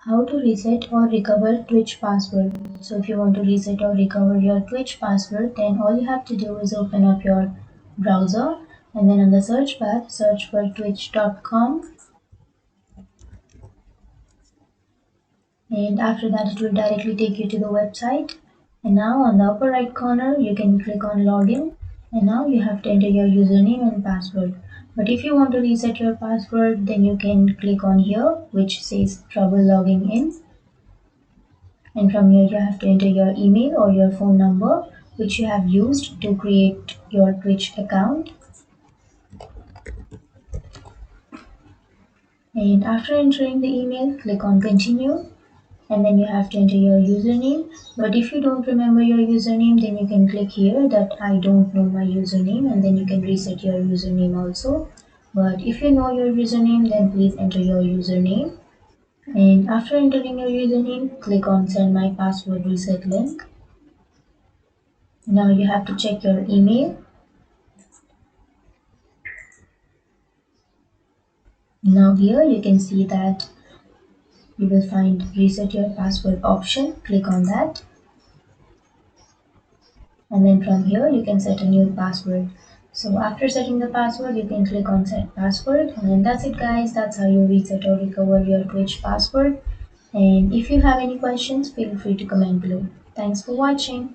How to reset or recover Twitch password. So if you want to reset or recover your Twitch password, then all you have to do is open up your browser and then on the search bar, search for twitch.com, and after that it will directly take you to the website. And now on the upper right corner, you can click on login, and now you have to enter your username and password. But if you want to reset your password, then you can click on here which says trouble logging in, and from here you have to enter your email or your phone number which you have used to create your Twitch account. And after entering the email, click on continue, and then you have to enter your username. But if you don't remember your username, then you can click here that I don't know my username, and then you can reset your username also. But if you know your username, then please enter your username. And after entering your username, click on send my password reset link. Now you have to check your email. Now here you can see that you will find reset your password option. Click on that, and then from here you can set a new password. So after setting the password, you can click on set password, and that's it guys. That's how you reset or recover your Twitch password. And if you have any questions, feel free to comment below. Thanks for watching.